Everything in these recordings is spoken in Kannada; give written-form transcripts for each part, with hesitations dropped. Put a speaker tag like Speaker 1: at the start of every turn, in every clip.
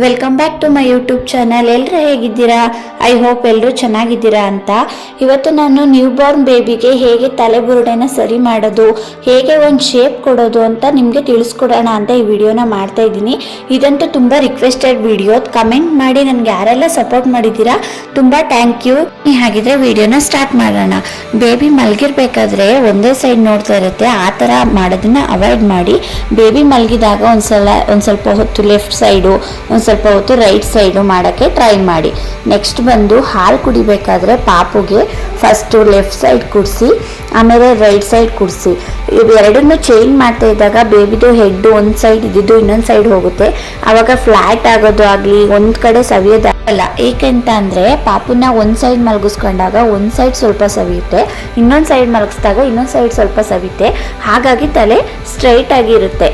Speaker 1: Welcome back to my YouTube channel. ಎಲ್ಲರೂ ಹೇಗಿದ್ದೀರಾ? ಐ ಹೋಪ್ ಎಲ್ಲರೂ ಚೆನ್ನಾಗಿದ್ದೀರಾ ಅಂತ. ಇವತ್ತು ನಾನು ನ್ಯೂ ಬಾರ್ನ್ ಬೇಬಿಗೆ ಹೇಗೆ ತಲೆಬುರುಡೆನ ಸರಿ ಮಾಡೋದು, ಹೇಗೆ ಒಂದು ಶೇಪ್ ಕೊಡೋದು ಅಂತ ನಿಮಗೆ ತಿಳಿಸ್ಕೊಡೋಣ ಅಂತ ಈ ವಿಡಿಯೋನ ಮಾಡ್ತಾ ಇದ್ದೀನಿ. ಇದಂತೂ ತುಂಬ ರಿಕ್ವೆಸ್ಟೆಡ್ ವಿಡಿಯೋ. ಕಮೆಂಟ್ ಮಾಡಿ ನನಗೆ ಯಾರೆಲ್ಲ ಸಪೋರ್ಟ್ ಮಾಡಿದ್ದೀರಾ ತುಂಬ ಥ್ಯಾಂಕ್ ಯು. ಹಾಗಿದ್ರೆ ವಿಡಿಯೋನ ಸ್ಟಾರ್ಟ್ ಮಾಡೋಣ. ಬೇಬಿ ಮಲಗಿರ್ಬೇಕಾದ್ರೆ ಒಂದೇ ಸೈಡ್ ನೋಡ್ತಾ ಇರುತ್ತೆ, ಆ ಥರ ಮಾಡೋದನ್ನ ಅವಾಯ್ಡ್ ಮಾಡಿ. ಬೇಬಿ ಮಲಗಿದಾಗ ಒಂದು ಸ್ವಲ್ಪ ಹೊತ್ತು ಲೆಫ್ಟ್ ಸೈಡು, ಒಂದು ಸ್ವಲ್ಪ ಹೊತ್ತು ರೈಟ್ ಸೈಡು ಮಾಡೋಕ್ಕೆ ಟ್ರೈ ಮಾಡಿ. ನೆಕ್ಸ್ಟ್ ಬಂದು ಹಾಲು ಕುಡಿಬೇಕಾದ್ರೆ ಪಾಪುಗೆ ಫಸ್ಟು ಲೆಫ್ಟ್ ಸೈಡ್ ಕುಡಿಸಿ, ಆಮೇಲೆ ರೈಟ್ ಸೈಡ್ ಕುಡಿಸಿ. ಇವೆರಡನ್ನು ಚೇಂಜ್ ಮಾಡ್ತಾ ಇದ್ದಾಗ ಬೇಬಿದು ಹೆಡ್ ಒಂದು ಸೈಡ್ ಇದ್ದಿದ್ದು ಇನ್ನೊಂದು ಸೈಡ್ ಹೋಗುತ್ತೆ. ಆವಾಗ ಫ್ಲ್ಯಾಟ್ ಆಗೋದು ಆಗಲಿ ಒಂದು ಕಡೆ ಸವಿಯೋದಾಗಲ್ಲ. ಏಕೆಂತ ಅಂದರೆ ಪಾಪುನ ಒಂದು ಸೈಡ್ ಮಲಗಿಸ್ಕೊಂಡಾಗ ಒಂದು ಸೈಡ್ ಸ್ವಲ್ಪ ಸವಿಯುತ್ತೆ, ಇನ್ನೊಂದು ಸೈಡ್ ಮಲಗಿಸಿದಾಗ ಇನ್ನೊಂದು ಸೈಡ್ ಸ್ವಲ್ಪ ಸವಿಯುತ್ತೆ. ಹಾಗಾಗಿ ತಲೆ ಸ್ಟ್ರೈಟ್ ಆಗಿರುತ್ತೆ.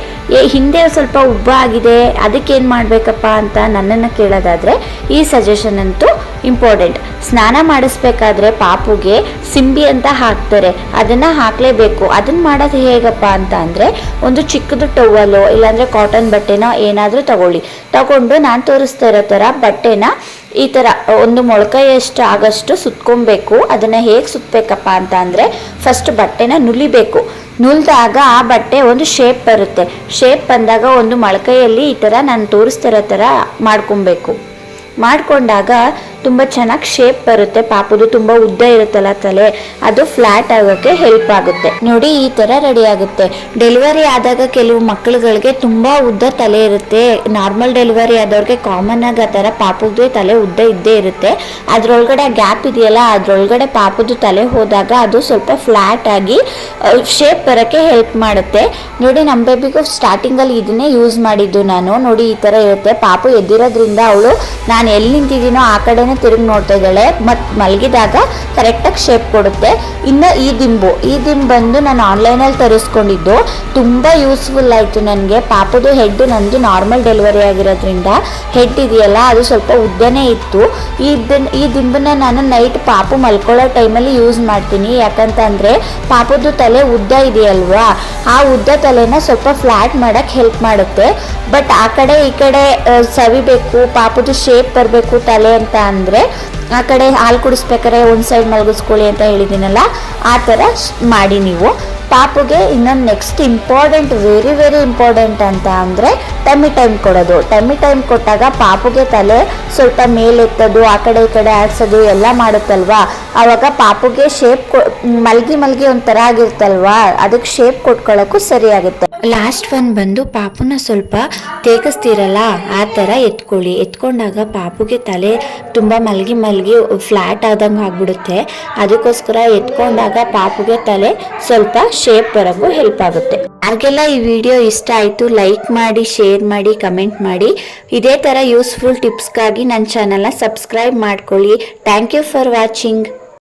Speaker 1: ಹಿಂದೆ ಸ್ವಲ್ಪ ಉಬ್ಬ ಆಗಿದೆ, ಅದಕ್ಕೇನು ಮಾಡಬೇಕಪ್ಪ ಅಂತ ನನ್ನನ್ನು ಕೇಳೋದಾದರೆ ಈ ಸಜೆಷನ್ ಅಂತೂ ಇಂಪಾರ್ಟೆಂಟ್. ಸ್ನಾನ ಮಾಡಿಸ್ಬೇಕಾದ್ರೆ ಪಾಪುಗೆ ಸಿಂಬಿ ಅಂತ ಹಾಕ್ತಾರೆ, ಅದನ್ನು ಹಾಕಲೇಬೇಕು. ಅದನ್ನು ಮಾಡೋದು ಹೇಗಪ್ಪ ಅಂತ ಅಂದರೆ ಒಂದು ಚಿಕ್ಕದು ಟವಲು ಇಲ್ಲಾಂದರೆ ಕಾಟನ್ ಬಟ್ಟೆನೋ ಏನಾದರೂ ತಗೊಂಡು ನಾನು ತೋರಿಸ್ತಾ ಇರೋ ಥರ ಬಟ್ಟೆನ ಈ ಥರ ಒಂದು ಮೊಳಕೈಯಷ್ಟು ಆಗಷ್ಟು ಸುತ್ಕೊಬೇಕು. ಅದನ್ನು ಹೇಗೆ ಸುತ್ತಬೇಕಪ್ಪ ಅಂತ ಅಂದರೆ ಫಸ್ಟ್ ಬಟ್ಟೆನ ನುಲಿಬೇಕು. ನುಲಿದಾಗ ಆ ಬಟ್ಟೆ ಒಂದು ಶೇಪ್ ಬರುತ್ತೆ. ಶೇಪ್ ಬಂದಾಗ ಒಂದು ಮೊಳಕೈಯಲ್ಲಿ ಈ ಥರ ನಾನು ತೋರಿಸ್ತಿರೋ ಥರ ಮಾಡ್ಕೊಂಡಾಗ ತುಂಬ ಚೆನ್ನಾಗಿ ಶೇಪ್ ಬರುತ್ತೆ. ಪಾಪುದು ತುಂಬ ಉದ್ದ ಇರುತ್ತಲ್ಲ ತಲೆ, ಅದು ಫ್ಲ್ಯಾಟ್ ಆಗೋಕ್ಕೆ ಹೆಲ್ಪ್ ಆಗುತ್ತೆ. ನೋಡಿ ಈ ಥರ ರೆಡಿ ಆಗುತ್ತೆ. ಡೆಲಿವರಿ ಆದಾಗ ಕೆಲವು ಮಕ್ಕಳುಗಳಿಗೆ ತುಂಬ ಉದ್ದ ತಲೆ ಇರುತ್ತೆ. ನಾರ್ಮಲ್ ಡೆಲಿವರಿ ಆದವ್ರಿಗೆ ಕಾಮನ್ ಆಗಿ ಆ ಥರ ಪಾಪುದು ತಲೆ ಉದ್ದ ಇದ್ದೇ ಇರುತ್ತೆ. ಅದರೊಳಗಡೆ ಗ್ಯಾಪ್ ಇದೆಯಲ್ಲ, ಅದರೊಳಗಡೆ ಪಾಪುದು ತಲೆ ಹೋದಾಗ ಅದು ಸ್ವಲ್ಪ ಫ್ಲ್ಯಾಟ್ ಆಗಿ ಶೇಪ್ ಬರೋಕ್ಕೆ ಹೆಲ್ಪ್ ಮಾಡುತ್ತೆ. ನೋಡಿ ನಮ್ಮ ಬೇಬಿಗೂ ಸ್ಟಾರ್ಟಿಂಗಲ್ಲಿ ಇದನ್ನೇ ಯೂಸ್ ಮಾಡಿದ್ದು ನಾನು. ನೋಡಿ ಈ ಥರ ಇರುತ್ತೆ. ಪಾಪು ಎದ್ದಿರೋದ್ರಿಂದ ಅವಳು ನಾನು ಎಲ್ಲಿ ನಿಂತಿದ್ದೀನೋ ಆ ಕಡೆನೇ ತಿರುಗಿ ನೋಡ್ತಾ ಇದ್ದಾಳೆ. ಮತ್ತು ಮಲಗಿದಾಗ ಕರೆಕ್ಟಾಗಿ ಶೇಪ್ ಕೊಡುತ್ತೆ. ಇನ್ನು ಈ ದಿಂಬು ಬಂದು ನಾನು ಆನ್ಲೈನಲ್ಲಿ ತರಿಸ್ಕೊಂಡಿದ್ದು, ತುಂಬ ಯೂಸ್ಫುಲ್ ಆಯಿತು ನನಗೆ. ಪಾಪುದು ಹೆಡ್ ನಂದು ನಾರ್ಮಲ್ ಡೆಲಿವರಿ ಆಗಿರೋದ್ರಿಂದ ಹೆಡ್ ಇದೆಯಲ್ಲ ಅದು ಸ್ವಲ್ಪ ಉದ್ದನೇ ಇತ್ತು. ಈ ದಿಂಬನ್ನ ನಾನು ನೈಟ್ ಪಾಪು ಮಲ್ಕೊಳ್ಳೋ ಟೈಮಲ್ಲಿ ಯೂಸ್ ಮಾಡ್ತೀನಿ. ಯಾಕಂತಂದರೆ ಪಾಪುದು ತಲೆ ಉದ್ದ ಇದೆಯಲ್ವಾ, ಆ ಉದ್ದ ತಲೆನ ಸ್ವಲ್ಪ ಫ್ಲ್ಯಾಟ್ ಮಾಡೋಕ್ಕೆ ಹೆಲ್ಪ್ ಮಾಡುತ್ತೆ. ಬಟ್ ಆ ಕಡೆ ಈ ಕಡೆ ಸವಿಬೇಕು, ಪಾಪುದು ಶೇಪ್ ಬರಬೇಕು ತಲೆ ಅಂತ ಅಂದರೆ ಆ ಕಡೆ ಹಾಲು ಕುಡಿಸ್ಬೇಕಾದ್ರೆ ಒಂದು ಸೈಡ್ ಮಲಗಿಸ್ಕೊಳ್ಳಿ ಅಂತ ಹೇಳಿದ್ದೀನಲ್ಲ, ಆ ಥರ ಮಾಡಿ ನೀವು. ಪಾಪುಗೆ ಇನ್ನೊಂದು next important, very very important ಅಂತ ಅಂದರೆ ಟಮ್ಮಿ ಟೈಮ್ ಕೊಡೋದು. ಟಮ್ಮಿ ಟೈಮ್ ಕೊಟ್ಟಾಗ ಪಾಪುಗೆ ತಲೆ ಸ್ವಲ್ಪ ಮೇಲೆತ್ತೋದು, ಆ ಕಡೆ ಈ ಕಡೆ ಆಡಿಸೋದು ಎಲ್ಲ ಮಾಡುತ್ತಲ್ವಾ, ಆವಾಗ ಪಾಪುಗೆ ಶೇಪ್ ಮಲ್ಗಿ ಒಂಥರ ಆಗಿರ್ತಲ್ವಾ, ಅದಕ್ಕೆ ಶೇಪ್ ಕೊಟ್ಕೊಳ್ಳೋಕ್ಕೂ ಸರಿಯಾಗುತ್ತೆ. ಲಾಸ್ಟ್ ಒನ್ ಬಂದು ಪಾಪುನ ಸ್ವಲ್ಪ ತೇಗಿಸ್ತೀರಲ್ಲ ಆ ಥರ ಎತ್ಕೊಂಡಾಗ ಪಾಪುಗೆ ತಲೆ ತುಂಬ ಮಲ್ಗಿ ಫ್ಲ್ಯಾಟ್ ಆದಂಗೆ ಆಗ್ಬಿಡುತ್ತೆ. ಅದಕ್ಕೋಸ್ಕರ ಎತ್ಕೊಂಡಾಗ ಪಾಪುಗೆ ತಲೆ ಸ್ವಲ್ಪ ಶೇಪ್ ಬರೋಕ್ಕೂ ಹೆಲ್ಪ್ ಆಗುತ್ತೆ. ಯಾರಿಗೆಲ್ಲ ಈ ವಿಡಿಯೋ ಇಷ್ಟ ಆಯಿತು ಲೈಕ್ ಮಾಡಿ, ಶೇರ್ ಮಾಡಿ, ಕಮೆಂಟ್ ಮಾಡಿ. ಇದೇ ಥರ ಯೂಸ್ಫುಲ್ ಟಿಪ್ಸ್ಗಾಗಿ ನನ್ನ ಚಾನಲ್ನ ಸಬ್ಸ್ಕ್ರೈಬ್ ಮಾಡ್ಕೊಳ್ಳಿ. Thank you for watching.